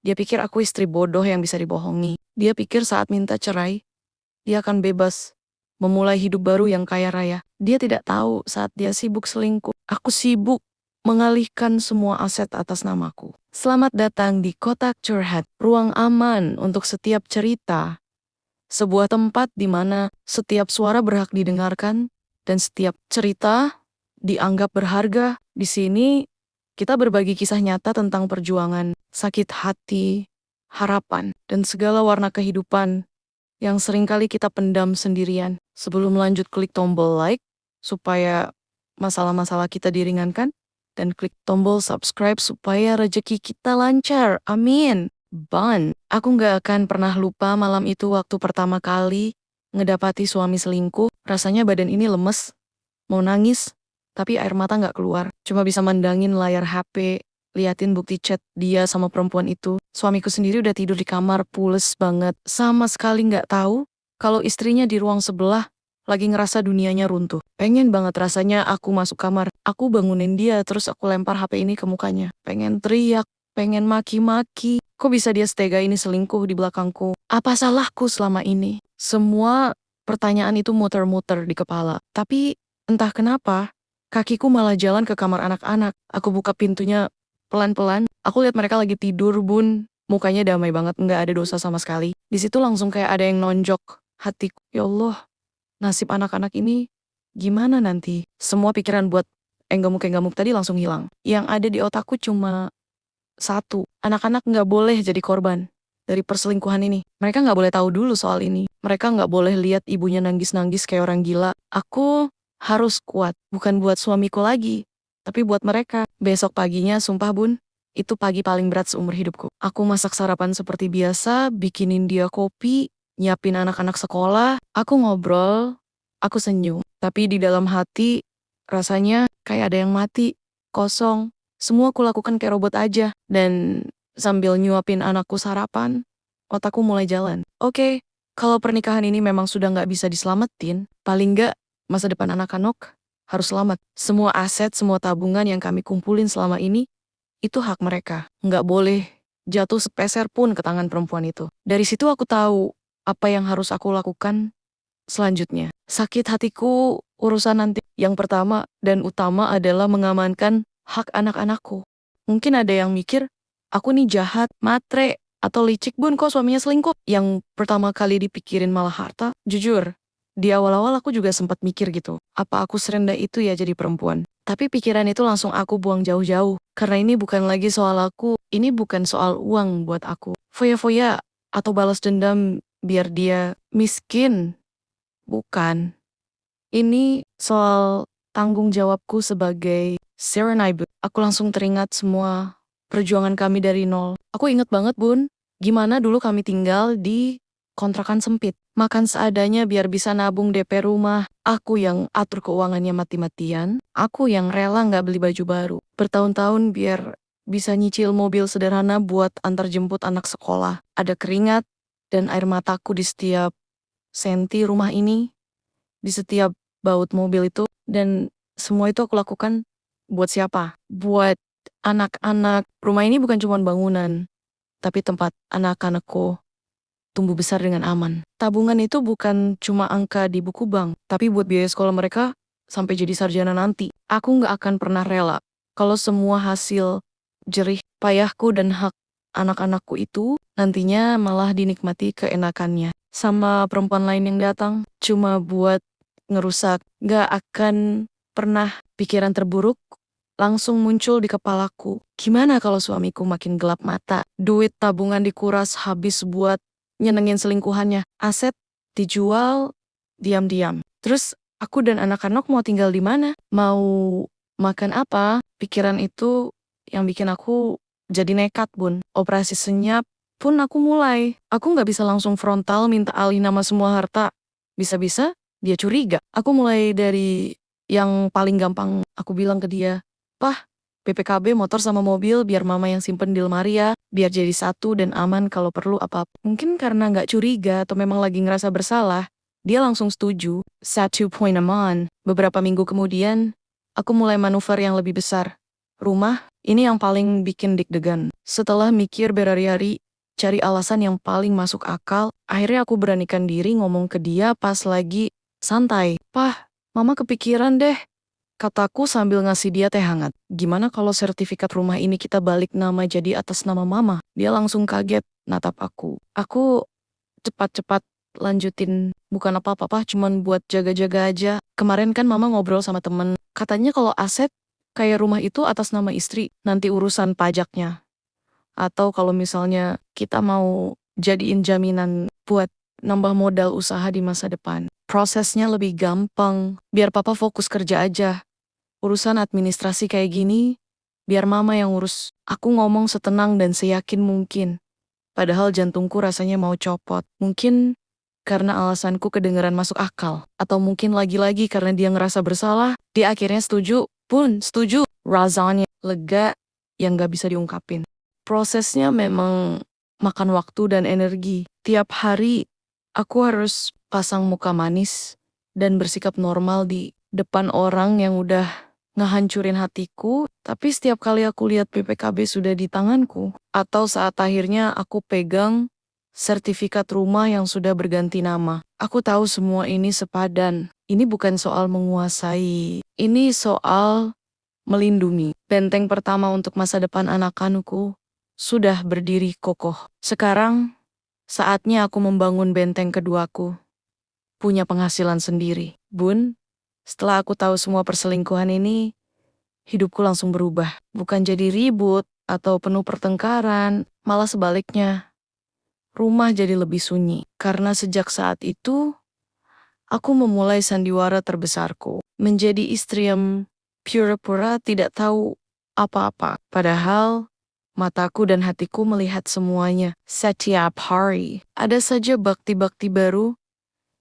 Dia pikir aku istri bodoh yang bisa dibohongi. Dia pikir saat minta cerai, dia akan bebas, memulai hidup baru yang kaya raya. Dia tidak tahu saat dia sibuk selingkuh, aku sibuk mengalihkan semua aset atas namaku. Selamat datang di Kotak Curhat, ruang aman untuk setiap cerita. Sebuah tempat di mana setiap suara berhak didengarkan dan setiap cerita dianggap berharga. Di sini kita berbagi kisah nyata tentang perjuangan, sakit hati, harapan, dan segala warna kehidupan yang seringkali kita pendam sendirian. Sebelum lanjut, klik tombol like supaya masalah-masalah kita diringankan, dan klik tombol subscribe supaya rezeki kita lancar. Amin. Aku gak akan pernah lupa malam itu waktu pertama kali ngedapati suami selingkuh. Rasanya badan ini lemes, mau nangis, tapi air mata gak keluar. Cuma bisa mandangin layar HP, liatin bukti chat dia sama perempuan itu. Suamiku sendiri udah tidur di kamar, pules banget. Sama sekali gak tahu kalau istrinya di ruang sebelah lagi ngerasa dunianya runtuh. Pengen banget rasanya aku masuk kamar, aku bangunin dia, terus aku lempar HP ini ke mukanya. Pengen teriak, pengen maki-maki. Kok bisa dia setega ini selingkuh di belakangku? Apa salahku selama ini? Semua pertanyaan itu muter-muter di kepala. Tapi entah kenapa, kakiku malah jalan ke kamar anak-anak. Aku buka pintunya pelan-pelan. Aku lihat mereka lagi tidur, Bun. Mukanya damai banget, nggak ada dosa sama sekali. Di situ langsung kayak ada yang nonjok hatiku. Ya Allah, nasib anak-anak ini gimana nanti? Semua pikiran buat enggamuk-enggamuk tadi langsung hilang. Yang ada di otakku cuma satu, anak-anak nggak boleh jadi korban dari perselingkuhan ini. Mereka nggak boleh tahu dulu soal ini. Mereka nggak boleh lihat ibunya nangis-nangis kayak orang gila. Aku harus kuat, bukan buat suamiku lagi, tapi buat mereka. Besok paginya, sumpah Bun, itu pagi paling berat seumur hidupku. Aku masak sarapan seperti biasa, bikinin dia kopi, nyiapin anak-anak sekolah. Aku ngobrol, aku senyum. Tapi di dalam hati, rasanya kayak ada yang mati, kosong. Semua aku lakukan kayak robot aja. Dan sambil nyuapin anakku sarapan, otakku mulai jalan. Oke, kalau pernikahan ini memang sudah nggak bisa diselamatin, paling nggak masa depan anak-anak harus selamat. Semua aset, semua tabungan yang kami kumpulin selama ini, itu hak mereka. Nggak boleh jatuh sepeser pun ke tangan perempuan itu. Dari situ aku tahu apa yang harus aku lakukan selanjutnya. Sakit hatiku urusan nanti. Yang pertama dan utama adalah mengamankan hak anak-anakku. Mungkin ada yang mikir, aku nih jahat, matre, atau licik Bun, kok suaminya selingkuh? Yang pertama kali dipikirin malah harta. Jujur, di awal-awal aku juga sempat mikir gitu, apa aku serendah itu ya jadi perempuan? Tapi pikiran itu langsung aku buang jauh-jauh. Karena ini bukan lagi soal aku, ini bukan soal uang buat aku. Foya-foya atau balas dendam biar dia miskin. Bukan. Ini soal tanggung jawabku sebagai Sarah Ibu. Aku langsung teringat semua perjuangan kami dari nol. Aku inget banget Bun, gimana dulu kami tinggal di kontrakan sempit. Makan seadanya biar bisa nabung DP rumah. Aku yang atur keuangannya mati-matian. Aku yang rela nggak beli baju baru. Bertahun-tahun biar bisa nyicil mobil sederhana buat antar jemput anak sekolah. Ada keringat dan air mataku di setiap senti rumah ini, di setiap baut mobil itu, dan semua itu aku lakukan buat siapa? Buat anak-anak. Rumah ini bukan cuma bangunan, tapi tempat anak-anakku tumbuh besar dengan aman. Tabungan itu bukan cuma angka di buku bank, tapi buat biaya sekolah mereka sampai jadi sarjana nanti. Aku nggak akan pernah rela kalau semua hasil jerih payahku dan hak anak-anakku itu nantinya malah dinikmati keenakannya sama perempuan lain yang datang cuma buat ngerusak. Gak akan pernah pikiran terburuk langsung muncul di kepalaku. Gimana kalau suamiku makin gelap mata? Duit tabungan dikuras habis buat nyenengin selingkuhannya. Aset dijual diam-diam. Terus aku dan anak-anak mau tinggal di mana? Mau makan apa? Pikiran itu yang bikin aku jadi nekat Bun. Operasi senyap pun aku mulai. Aku gak bisa langsung frontal minta alih nama semua harta. Bisa-bisa dia curiga. Aku mulai dari yang paling gampang. Aku bilang ke dia, Pah, PPKB motor sama mobil biar mama yang simpen di lemari ya. Biar jadi satu dan aman kalau perlu apa-apa. Mungkin karena gak curiga atau memang lagi ngerasa bersalah, dia langsung setuju. 1 point aman. Beberapa minggu kemudian, aku mulai manuver yang lebih besar. Rumah Ini yang paling bikin deg-degan. Setelah mikir berhari-hari, cari alasan yang paling masuk akal, akhirnya aku beranikan diri ngomong ke dia pas lagi santai. "Pah, mama kepikiran deh," kataku sambil ngasih dia teh hangat. "Gimana kalau sertifikat rumah ini kita balik nama jadi atas nama mama?" Dia langsung kaget, natap aku. Aku cepat-cepat lanjutin, "Bukan apa-apa, Pah, cuman buat jaga-jaga aja. Kemarin kan mama ngobrol sama temen, katanya kalau aset kayak rumah itu atas nama istri, nanti urusan pajaknya. Atau kalau misalnya kita mau jadiin jaminan buat nambah modal usaha di masa depan, prosesnya lebih gampang, biar papa fokus kerja aja. Urusan administrasi kayak gini, biar mama yang urus." Aku ngomong setenang dan seyakin mungkin. Padahal jantungku rasanya mau copot. Mungkin karena alasanku kedengeran masuk akal. Atau mungkin lagi-lagi karena dia ngerasa bersalah, dia akhirnya setuju. Pun setuju. Rasanya lega yang gak bisa diungkapin. Prosesnya memang makan waktu dan energi. Tiap hari aku harus pasang muka manis dan bersikap normal di depan orang yang udah ngehancurin hatiku, tapi setiap kali aku lihat BPKB sudah di tanganku, atau saat akhirnya aku pegang sertifikat rumah yang sudah berganti nama, aku tahu semua ini sepadan. Ini bukan soal menguasai, ini soal melindungi. Benteng pertama untuk masa depan anak-anakku sudah berdiri kokoh. Sekarang, saatnya aku membangun benteng keduaku, punya penghasilan sendiri. Bun, setelah aku tahu semua perselingkuhan ini, hidupku langsung berubah. Bukan jadi ribut atau penuh pertengkaran, malah sebaliknya. Rumah jadi lebih sunyi. Karena sejak saat itu, aku memulai sandiwara terbesarku. Menjadi istri yang pura-pura tidak tahu apa-apa. Padahal, mataku dan hatiku melihat semuanya. Setiap hari, ada saja bakti-bakti baru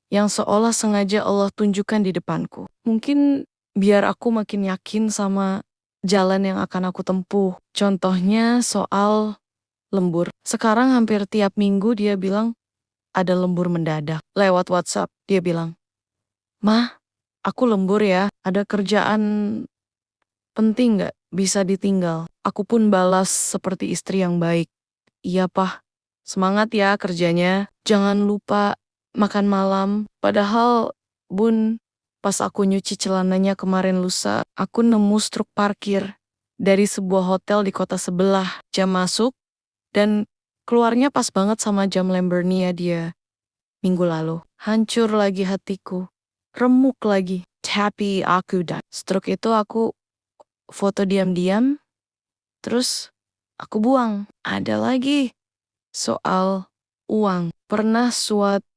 yang seolah sengaja Allah tunjukkan di depanku. Mungkin biar aku makin yakin sama jalan yang akan aku tempuh. Contohnya soal lembur. Sekarang hampir tiap minggu dia bilang ada lembur mendadak. Lewat WhatsApp dia bilang, "Mah, aku lembur ya, ada kerjaan penting gak bisa ditinggal?" Aku pun balas seperti istri yang baik, "Iya, Pah, semangat ya kerjanya, jangan lupa makan malam." Padahal, Bun, pas aku nyuci celananya kemarin lusa, aku nemu struk parkir dari sebuah hotel di kota sebelah. Jam masuk dan keluarnya pas banget sama jam lembernya dia minggu lalu. Hancur lagi hatiku, remuk lagi. Tapi aku dan struk itu aku foto diam-diam, terus aku buang. Ada lagi soal uang. Pernah suatu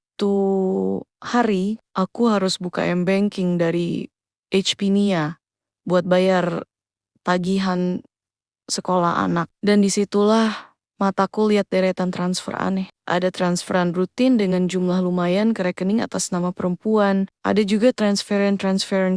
hari aku harus buka m-banking dari HP Nia buat bayar tagihan sekolah anak. Dan disitulah mataku lihat deretan transfer aneh. Ada transferan rutin dengan jumlah lumayan ke rekening atas nama perempuan. Ada juga transferan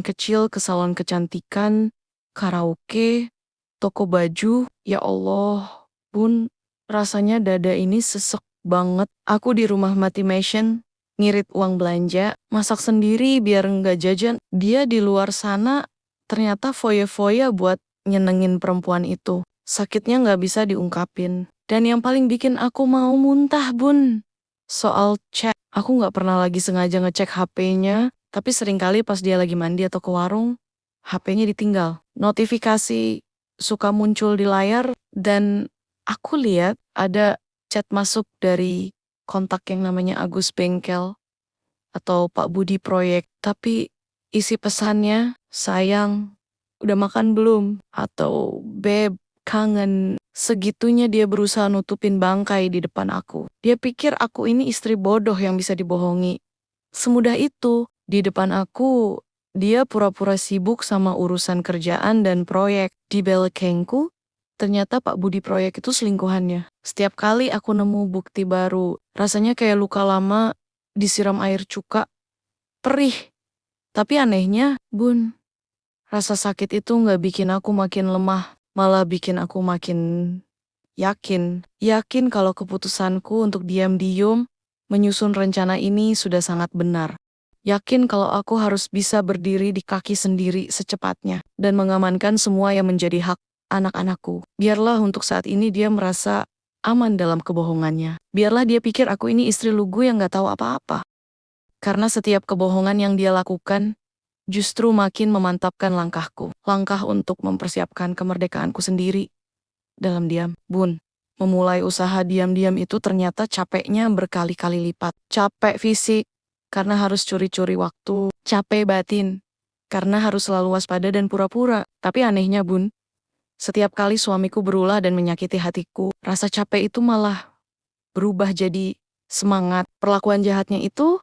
kecil ke salon kecantikan, karaoke, toko baju. Ya Allah, Bun, rasanya dada ini sesek banget. Aku di rumah mati mission, ngirit uang belanja, masak sendiri biar nggak jajan. Dia di luar sana ternyata foya-foya buat nyenengin perempuan itu. Sakitnya nggak bisa diungkapin. Dan yang paling bikin aku mau muntah, Bun, soal chat. Aku nggak pernah lagi sengaja ngecek HP-nya, tapi seringkali pas dia lagi mandi atau ke warung, HP-nya ditinggal. Notifikasi suka muncul di layar dan aku lihat ada chat masuk dari kontak yang namanya Agus Bengkel atau Pak Budi Proyek. Tapi isi pesannya, "Sayang, udah makan belum?" Atau "Beb, kangen." Segitunya dia berusaha nutupin bangkai di depan aku. Dia pikir aku ini istri bodoh yang bisa dibohongi. Semudah itu, di depan aku, dia pura-pura sibuk sama urusan kerjaan dan proyek. Di belakangku, ternyata Pak Budi Proyek itu selingkuhannya. Setiap kali aku nemu bukti baru, rasanya kayak luka lama disiram air cuka, perih. Tapi anehnya, Bun, rasa sakit itu nggak bikin aku makin lemah, malah bikin aku makin yakin. Yakin kalau keputusanku untuk diam-diam menyusun rencana ini sudah sangat benar. Yakin kalau aku harus bisa berdiri di kaki sendiri secepatnya dan mengamankan semua yang menjadi hak anak-anakku. Biarlah untuk saat ini dia merasa aman dalam kebohongannya. Biarlah dia pikir aku ini istri lugu yang gak tahu apa-apa. Karena setiap kebohongan yang dia lakukan justru makin memantapkan langkahku. Langkah untuk mempersiapkan kemerdekaanku sendiri. Dalam diam, Bun. Memulai usaha diam-diam itu ternyata capeknya berkali-kali lipat. Capek fisik, karena harus curi-curi waktu. Capek batin, karena harus selalu waspada dan pura-pura. Tapi anehnya, Bun, setiap kali suamiku berulah dan menyakiti hatiku, rasa capek itu malah berubah jadi semangat. Perlakuan jahatnya itu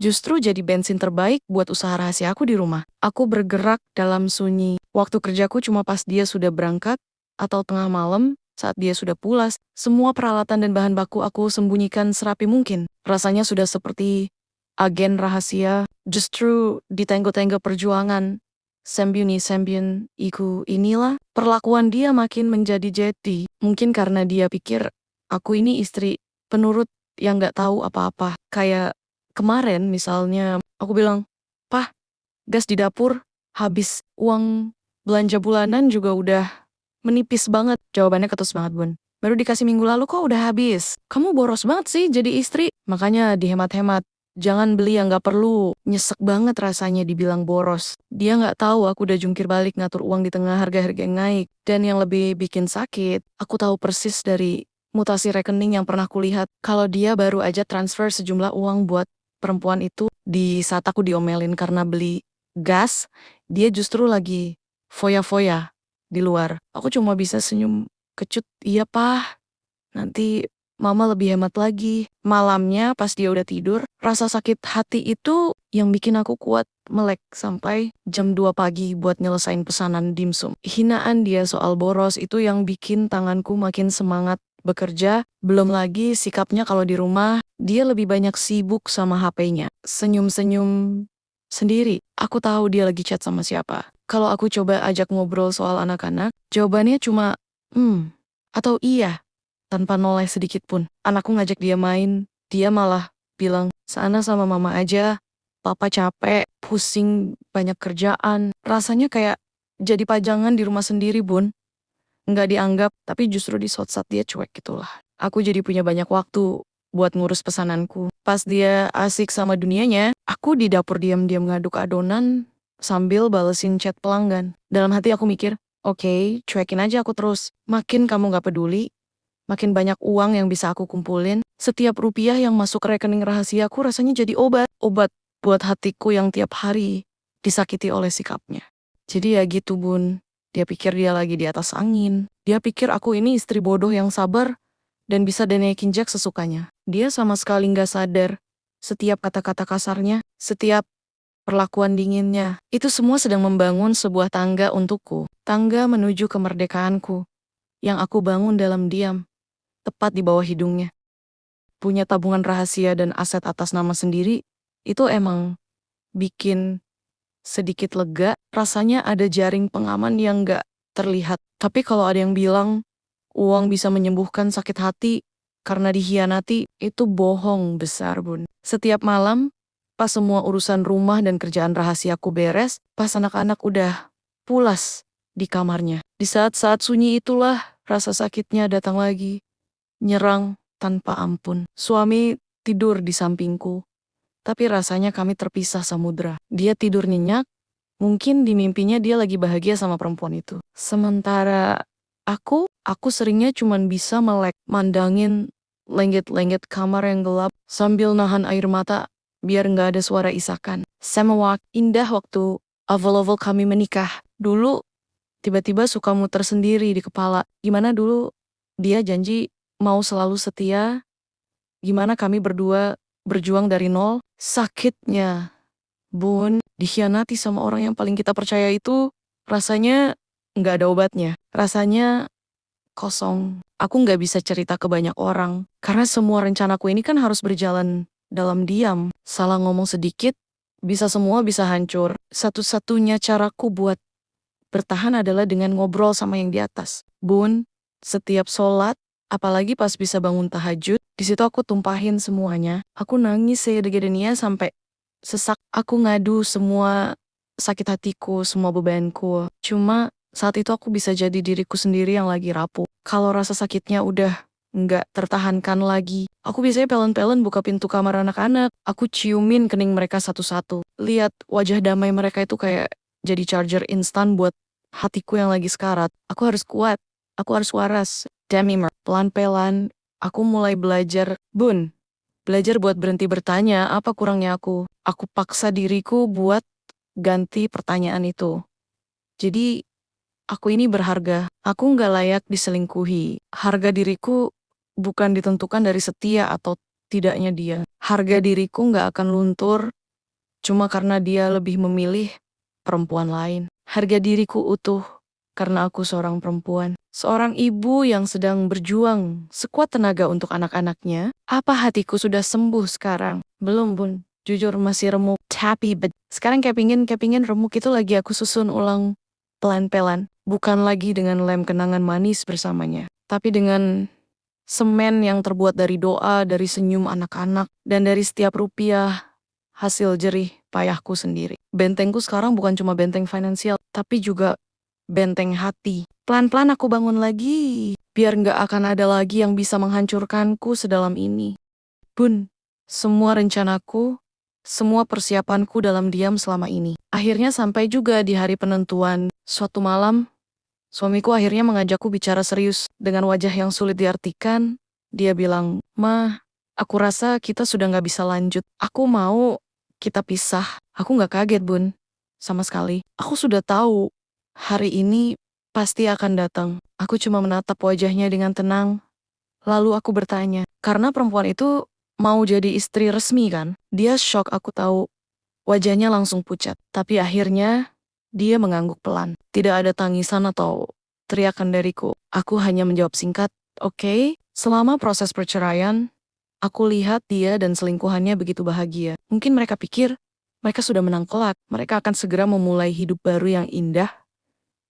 justru jadi bensin terbaik buat usaha rahasiaku di rumah. Aku bergerak dalam sunyi. Waktu kerjaku cuma pas dia sudah berangkat, atau tengah malam, saat dia sudah pulas. Semua peralatan dan bahan baku aku sembunyikan serapi mungkin. Rasanya sudah seperti agen rahasia. Justru di tenggo-tenggo perjuangan, sembunyi-sembunyi iku inilah, perlakuan dia makin menjadi jeti. Mungkin karena dia pikir, aku ini istri penurut yang gak tahu apa-apa. Kayak kemarin misalnya, aku bilang, "Pah, gas di dapur, habis uang belanja bulanan juga udah menipis banget." Jawabannya ketus banget, Bun. "Baru dikasih minggu lalu kok udah habis. Kamu boros banget sih jadi istri." Makanya dihemat-hemat. Jangan beli yang gak perlu. Nyesek banget rasanya dibilang boros. Dia gak tahu aku udah jungkir balik ngatur uang di tengah harga-harga yang naik. Dan yang lebih bikin sakit, aku tahu persis dari mutasi rekening yang pernah kulihat kalau dia baru aja transfer sejumlah uang buat perempuan itu. Di saat aku diomelin karena beli gas, dia justru lagi foya-foya di luar. Aku cuma bisa senyum kecut, "Iya, Pah. Nanti Mama lebih hemat lagi." Malamnya pas dia udah tidur, rasa sakit hati itu yang bikin aku kuat melek sampai jam 2 pagi buat nyelesain pesanan dimsum. Hinaan dia soal boros itu yang bikin tanganku makin semangat bekerja. Belum lagi sikapnya kalau di rumah, dia lebih banyak sibuk sama HP-nya. Senyum-senyum sendiri. Aku tahu dia lagi chat sama siapa. Kalau aku coba ajak ngobrol soal anak-anak, jawabannya cuma, atau iya, tanpa noleh sedikit pun. Anakku ngajak dia main, dia malah bilang, "Sana sama mama aja, papa capek, pusing, banyak kerjaan." Rasanya kayak jadi pajangan di rumah sendiri, Bun. Nggak dianggap, tapi justru di saat dia cuek gitulah. Aku jadi punya banyak waktu buat ngurus pesananku. Pas dia asik sama dunianya, aku di dapur diam-diam ngaduk adonan sambil balesin chat pelanggan. Dalam hati aku mikir, oke, cuekin aja aku terus. Makin kamu gak peduli, makin banyak uang yang bisa aku kumpulin. Setiap rupiah yang masuk ke rekening rahasiaku rasanya jadi obat. Obat buat hatiku yang tiap hari disakiti oleh sikapnya. Jadi ya gitu, Bun. Dia pikir dia lagi di atas angin. Dia pikir aku ini istri bodoh yang sabar dan bisa naikin jak sesukanya. Dia sama sekali gak sadar setiap kata-kata kasarnya, setiap perlakuan dinginnya. Itu semua sedang membangun sebuah tangga untukku. Tangga menuju kemerdekaanku yang aku bangun dalam diam, tepat di bawah hidungnya. Punya tabungan rahasia dan aset atas nama sendiri, itu emang bikin sedikit lega. Rasanya ada jaring pengaman yang gak terlihat. Tapi kalau ada yang bilang uang bisa menyembuhkan sakit hati karena dihianati, itu bohong besar, Bun. Setiap malam, pas semua urusan rumah dan kerjaan rahasiaku beres, pas anak-anak udah pulas di kamarnya, di saat-saat sunyi itulah rasa sakitnya datang lagi. Nyerang tanpa ampun. Suami tidur di sampingku, tapi rasanya kami terpisah samudra. Dia tidur nyenyak, mungkin di mimpinya dia lagi bahagia sama perempuan itu. Sementara aku seringnya cuman bisa melek mandangin lenggit-lenggit kamar yang gelap sambil nahan air mata biar nggak ada suara isakan. Semewak indah waktu awal-awal kami menikah. Dulu tiba-tiba suka muter sendiri di kepala. Gimana dulu dia janji mau selalu setia, gimana kami berdua berjuang dari nol. Sakitnya, Bun, dikhianati sama orang yang paling kita percaya itu rasanya nggak ada obatnya. Rasanya kosong. Aku nggak bisa cerita ke banyak orang karena semua rencanaku ini kan harus berjalan dalam diam. Salah ngomong sedikit, bisa hancur. Satu-satunya caraku buat bertahan adalah dengan ngobrol sama yang di atas. Bun, setiap sholat, apalagi pas bisa bangun tahajud, di situ aku tumpahin semuanya. Aku nangis segede-gedenya sampai sesak. Aku ngadu semua sakit hatiku, semua bebanku. Cuma Saat itu aku bisa jadi diriku sendiri yang lagi rapuh. Kalau rasa sakitnya udah nggak tertahankan lagi, aku biasanya pelen-pelen buka pintu kamar anak-anak. Aku ciumin kening mereka satu-satu. Lihat wajah damai mereka itu kayak jadi charger instan buat hatiku yang lagi sekarat. Aku harus kuat. Aku harus waras. Demimer. Pelan-pelan, aku mulai belajar. Belajar buat berhenti bertanya apa kurangnya aku. Aku paksa diriku buat ganti pertanyaan itu. Jadi, aku ini berharga. Aku nggak layak diselingkuhi. Harga diriku bukan ditentukan dari setia atau tidaknya dia. Harga diriku nggak akan luntur cuma karena dia lebih memilih perempuan lain. Harga diriku utuh karena aku seorang perempuan. Seorang ibu yang sedang berjuang sekuat tenaga untuk anak-anaknya. Apa hatiku sudah sembuh sekarang? Belum, Bun. Jujur masih remuk. Tapi sekarang kepingin remuk itu lagi aku susun ulang pelan-pelan. Bukan lagi dengan lem kenangan manis bersamanya. Tapi dengan semen yang terbuat dari doa, dari senyum anak-anak, dan dari setiap rupiah hasil jerih payahku sendiri. Bentengku sekarang bukan cuma benteng finansial, tapi juga benteng hati. Pelan-pelan aku bangun lagi, biar nggak akan ada lagi yang bisa menghancurkanku sedalam ini. Bun, semua rencanaku, semua persiapanku dalam diam selama ini. Akhirnya sampai juga di hari penentuan. Suatu malam, suamiku akhirnya mengajakku bicara serius. Dengan wajah yang sulit diartikan, dia bilang, "Ma, aku rasa kita sudah nggak bisa lanjut. Aku mau kita pisah." Aku nggak kaget, Bun. Sama sekali. Aku sudah tahu hari ini pasti akan datang. Aku cuma menatap wajahnya dengan tenang. Lalu aku bertanya, karena perempuan itu mau jadi istri resmi kan? Dia shock, aku tahu. Wajahnya langsung pucat. Tapi akhirnya dia mengangguk pelan. Tidak ada tangisan atau teriakan dariku. Aku hanya menjawab singkat, "Oke." Selama proses perceraian, aku lihat dia dan selingkuhannya begitu bahagia. Mungkin mereka pikir mereka sudah menang kelak. Mereka akan segera memulai hidup baru yang indah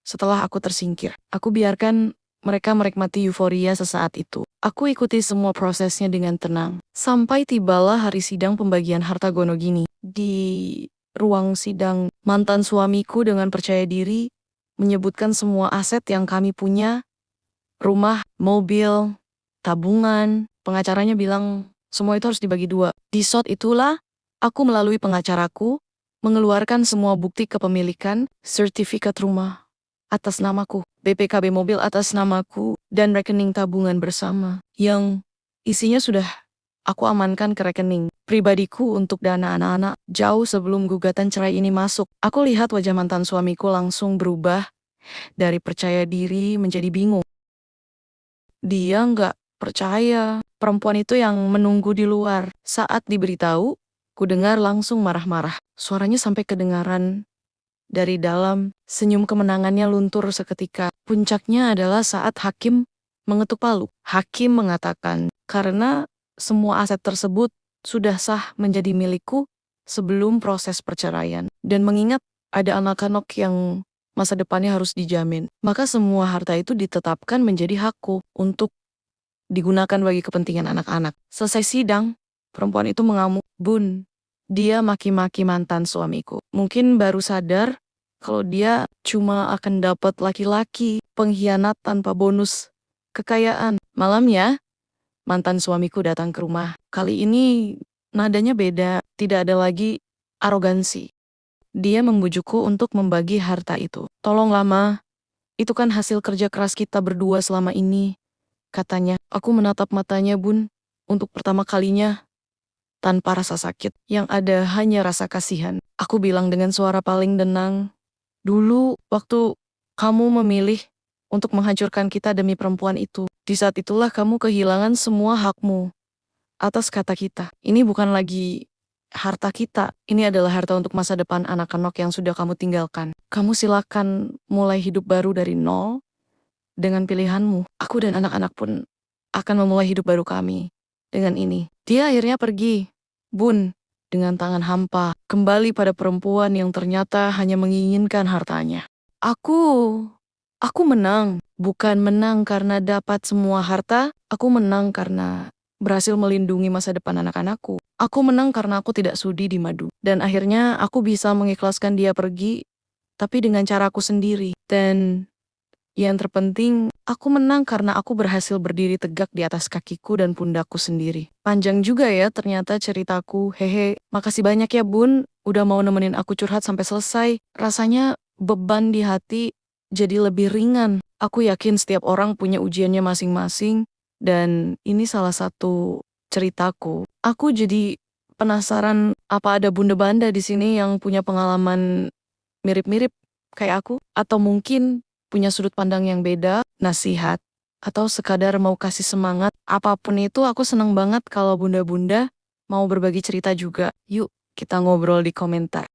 setelah aku tersingkir. Aku biarkan mereka menikmati euforia sesaat itu. Aku ikuti semua prosesnya dengan tenang. Sampai tibalah hari sidang pembagian harta gono gini. Di ruang sidang, mantan suamiku dengan percaya diri menyebutkan semua aset yang kami punya, rumah, mobil, tabungan. Pengacaranya bilang semua itu harus dibagi dua. Di saat itulah, aku melalui pengacaraku, mengeluarkan semua bukti kepemilikan, sertifikat rumah atas namaku, BPKB mobil atas namaku, dan rekening tabungan bersama, yang isinya sudah aku amankan ke rekening pribadiku untuk dana anak-anak. Jauh sebelum gugatan cerai ini masuk, aku lihat wajah mantan suamiku langsung berubah dari percaya diri menjadi bingung. Dia nggak percaya. Perempuan itu yang menunggu di luar. Saat diberitahu, ku dengar langsung marah-marah. Suaranya sampai kedengaran dari dalam. Senyum kemenangannya luntur seketika. Puncaknya adalah saat hakim mengetuk palu. Hakim mengatakan, karena semua aset tersebut sudah sah menjadi milikku sebelum proses perceraian. Dan mengingat ada anak-anak yang masa depannya harus dijamin, maka semua harta itu ditetapkan menjadi hakku untuk digunakan bagi kepentingan anak-anak. Selesai sidang, perempuan itu mengamuk, "Bun." Dia maki-maki mantan suamiku. Mungkin baru sadar kalau dia cuma akan dapat laki-laki pengkhianat tanpa bonus kekayaan. Malamnya, mantan suamiku datang ke rumah. Kali ini nadanya beda, tidak ada lagi arogansi. Dia membujukku untuk membagi harta itu. "Tolonglah, Ma, itu kan hasil kerja keras kita berdua selama ini," katanya. Aku menatap matanya, Bun, untuk pertama kalinya tanpa rasa sakit. Yang ada hanya rasa kasihan. Aku bilang dengan suara paling tenang, "Dulu, waktu kamu memilih untuk menghancurkan kita demi perempuan itu, di saat itulah kamu kehilangan semua hakmu atas kata kita. Ini bukan lagi harta kita, ini adalah harta untuk masa depan anak-anak yang sudah kamu tinggalkan. Kamu silakan mulai hidup baru dari nol dengan pilihanmu. Aku dan anak-anak pun akan memulai hidup baru kami dengan ini." Dia akhirnya pergi, Bun, dengan tangan hampa, kembali pada perempuan yang ternyata hanya menginginkan hartanya. Aku menang. Bukan menang karena dapat semua harta, aku menang karena berhasil melindungi masa depan anak-anakku. Aku menang karena aku tidak sudi dimadu. Dan akhirnya aku bisa mengikhlaskan dia pergi, tapi dengan caraku sendiri. Dan Yang terpenting, aku menang karena aku berhasil berdiri tegak di atas kakiku dan pundakku sendiri. Panjang juga ya ternyata ceritaku. Hehe, makasih banyak ya Bun, udah mau nemenin aku curhat sampai selesai. Rasanya beban di hati jadi lebih ringan. Aku yakin setiap orang punya ujiannya masing-masing, dan ini salah satu ceritaku. Aku jadi penasaran apa ada Bunda Banda di sini yang punya pengalaman mirip-mirip kayak aku, atau mungkin punya sudut pandang yang beda, nasihat, atau sekadar mau kasih semangat. Apapun itu aku seneng banget kalau bunda-bunda mau berbagi cerita juga. Yuk, kita ngobrol di komentar.